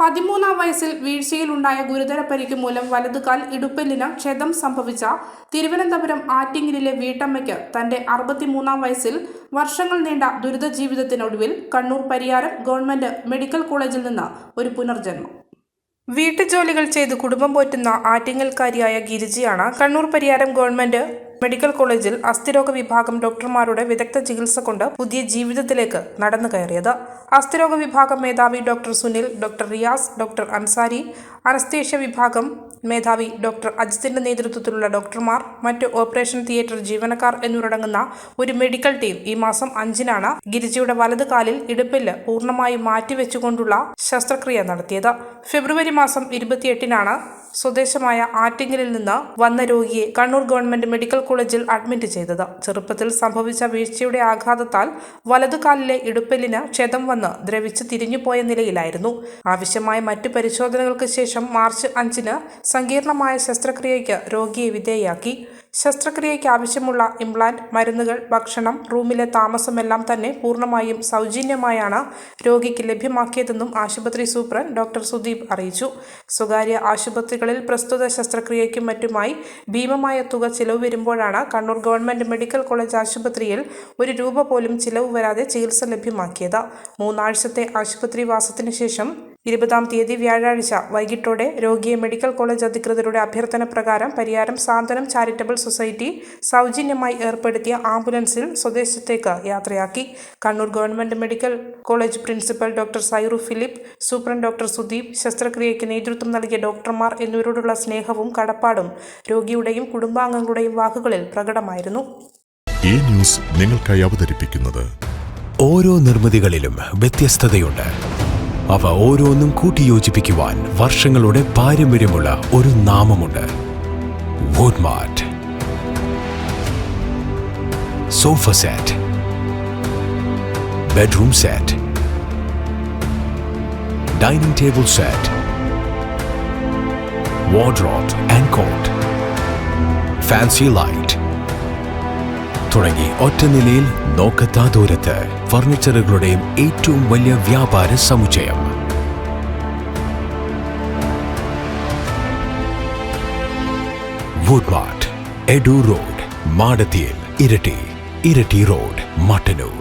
13-ാം വയസ്സിൽ വീഴ്ചയിലുണ്ടായ ഗുരുതര പരിക്ക് മൂലം വലതുകാൽ ഇടുപ്പെല്ലിന് ക്ഷതം സംഭവിച്ച തിരുവനന്തപുരം ആറ്റിങ്ങലിലെ വീട്ടമ്മയ്ക്ക് തന്റെ 63-ാം വയസ്സിൽ വർഷങ്ങൾ നീണ്ട ദുരിത ജീവിതത്തിനൊടുവിൽ കണ്ണൂർ പരിയാരം ഗവൺമെന്റ് മെഡിക്കൽ കോളേജിൽ നിന്ന് ഒരു പുനർജന്മം. വീട്ടുജോലികൾ ചെയ്ത് കുടുംബം പോറ്റുന്ന ആറ്റിങ്ങൽക്കാരിയായ ഗിരിജയാണ് കണ്ണൂർ പരിയാരം ഗവൺമെന്റ് മെഡിക്കൽ കോളേജിൽ അസ്ഥിരോഗ വിഭാഗം ഡോക്ടർമാരുടെ വിദഗ്ധ ചികിത്സ കൊണ്ട് പുതിയ ജീവിതത്തിലേക്ക് നടന്നു കയറിയത്. അസ്ഥിരോഗ വിഭാഗം മേധാവി doctor Sunil, doctor Riyas, doctor Ansari, anaesthesia വിഭാഗം മേധാവി ഡോക്ടർ അജിത്തിന്റെ നേതൃത്വത്തിലുള്ള ഡോക്ടർമാർ, മറ്റ് ഓപ്പറേഷൻ തിയേറ്റർ ജീവനക്കാർ എന്നിവരടങ്ങുന്ന ഒരു മെഡിക്കൽ ടീം ഈ മാസം 5-നാണ് ഗിരിജയുടെ വലത് കാലിൽ ഇടുപ്പെല്ല് പൂർണ്ണമായും മാറ്റിവെച്ചുകൊണ്ടുള്ള ശസ്ത്രക്രിയ നടത്തിയത്. ഫെബ്രുവരി മാസം 28-നാണ് സ്വദേശമായ ആറ്റിങ്ങലിൽ നിന്ന് വന്ന രോഗിയെ കണ്ണൂർ ഗവൺമെന്റ് മെഡിക്കൽ കോളേജിൽ അഡ്മിറ്റ് ചെയ്തത്. ചെറുപ്പത്തിൽ സംഭവിച്ച വീഴ്ചയുടെ ആഘാതത്താൽ വലതുകാലിലെ ഇടുപ്പെല്ലിന് ക്ഷതം വന്ന് ദ്രവിച്ച് തിരിഞ്ഞുപോയ നിലയിലായിരുന്നു. ആവശ്യമായ മറ്റു പരിശോധനകൾക്ക് ശേഷം മാർച്ച് 5-ന് സങ്കീർണമായ ശസ്ത്രക്രിയയ്ക്ക് രോഗിയെ വിധേയയാക്കി. ശസ്ത്രക്രിയയ്ക്ക് ആവശ്യമുള്ള ഇംപ്ലാന്റ്, മരുന്നുകൾ, ഭക്ഷണം, റൂമിലെ താമസമെല്ലാം തന്നെ പൂർണ്ണമായും സൗജന്യമായാണ് രോഗിക്ക് ലഭ്യമാക്കിയതെന്നും ആശുപത്രി സൂപ്രണ്ട് ഡോക്ടർ സുദീപ് അറിയിച്ചു. സ്വകാര്യ ആശുപത്രികളിൽ പ്രസ്തുത ശസ്ത്രക്രിയയ്ക്കും മറ്റുമായി ഭീമമായ തുക ചിലവ് വരുമ്പോഴാണ് കണ്ണൂർ ഗവൺമെന്റ് മെഡിക്കൽ കോളേജ് ആശുപത്രിയിൽ ₹1 പോലും ചിലവ് വരാതെ ചികിത്സ ലഭ്യമാക്കിയത്. 3 ആഴ്ചത്തെ ആശുപത്രി വാസത്തിന് ശേഷം 20-ാം തീയതി വ്യാഴാഴ്ച വൈകിട്ടോടെ രോഗിയെ മെഡിക്കൽ കോളേജ് അധികൃതരുടെ അഭ്യർത്ഥന പ്രകാരം പരിയാരം സാന്ത്വനം ചാരിറ്റബിൾ സൊസൈറ്റി സൗജന്യമായി ഏർപ്പെടുത്തിയ ആംബുലൻസിൽ സ്വദേശത്തേക്ക് യാത്രയാക്കി. Kannur government medical college principal doctor Sairu Philip, superintendent doctor Sudeep, ശസ്ത്രക്രിയയ്ക്ക് നേതൃത്വം നൽകിയ ഡോക്ടർമാർ എന്നിവരോടുള്ള സ്നേഹവും കടപ്പാടും രോഗിയുടെയും കുടുംബാംഗങ്ങളുടെയും വാക്കുകളിൽ പ്രകടമായിരുന്നു. ഈ ന്യൂസ് നിങ്ങൾക്കായി അവതരിപ്പിക്കുന്നത് ഓരോ നിർമ്മിതികളിലും വ്യത്യസ്തതയുണ്ട്. അവ ഓരോന്നും കൂട്ടിയോജിപ്പിക്കുവാൻ വർഷങ്ങളുടെ പാരമ്പര്യമുള്ള ഒരു നാമമുണ്ട്. Woodmart. Sofa set, bedroom set, dining table set, wardrobe and cot, fancy light തുടങ്ങി ഒറ്റ നിലയിൽ നോക്കത്താ ദൂരത്ത് ഫർണിച്ചറുകളുടെയും ഏറ്റവും വലിയ വ്യാപാര സമുച്ചയം. വുഡ്മാർട്ട്, എഡു റോഡ്, മാടത്തിയിൽ, ഇരട്ടി റോഡ്, മട്ടന്നൂർ.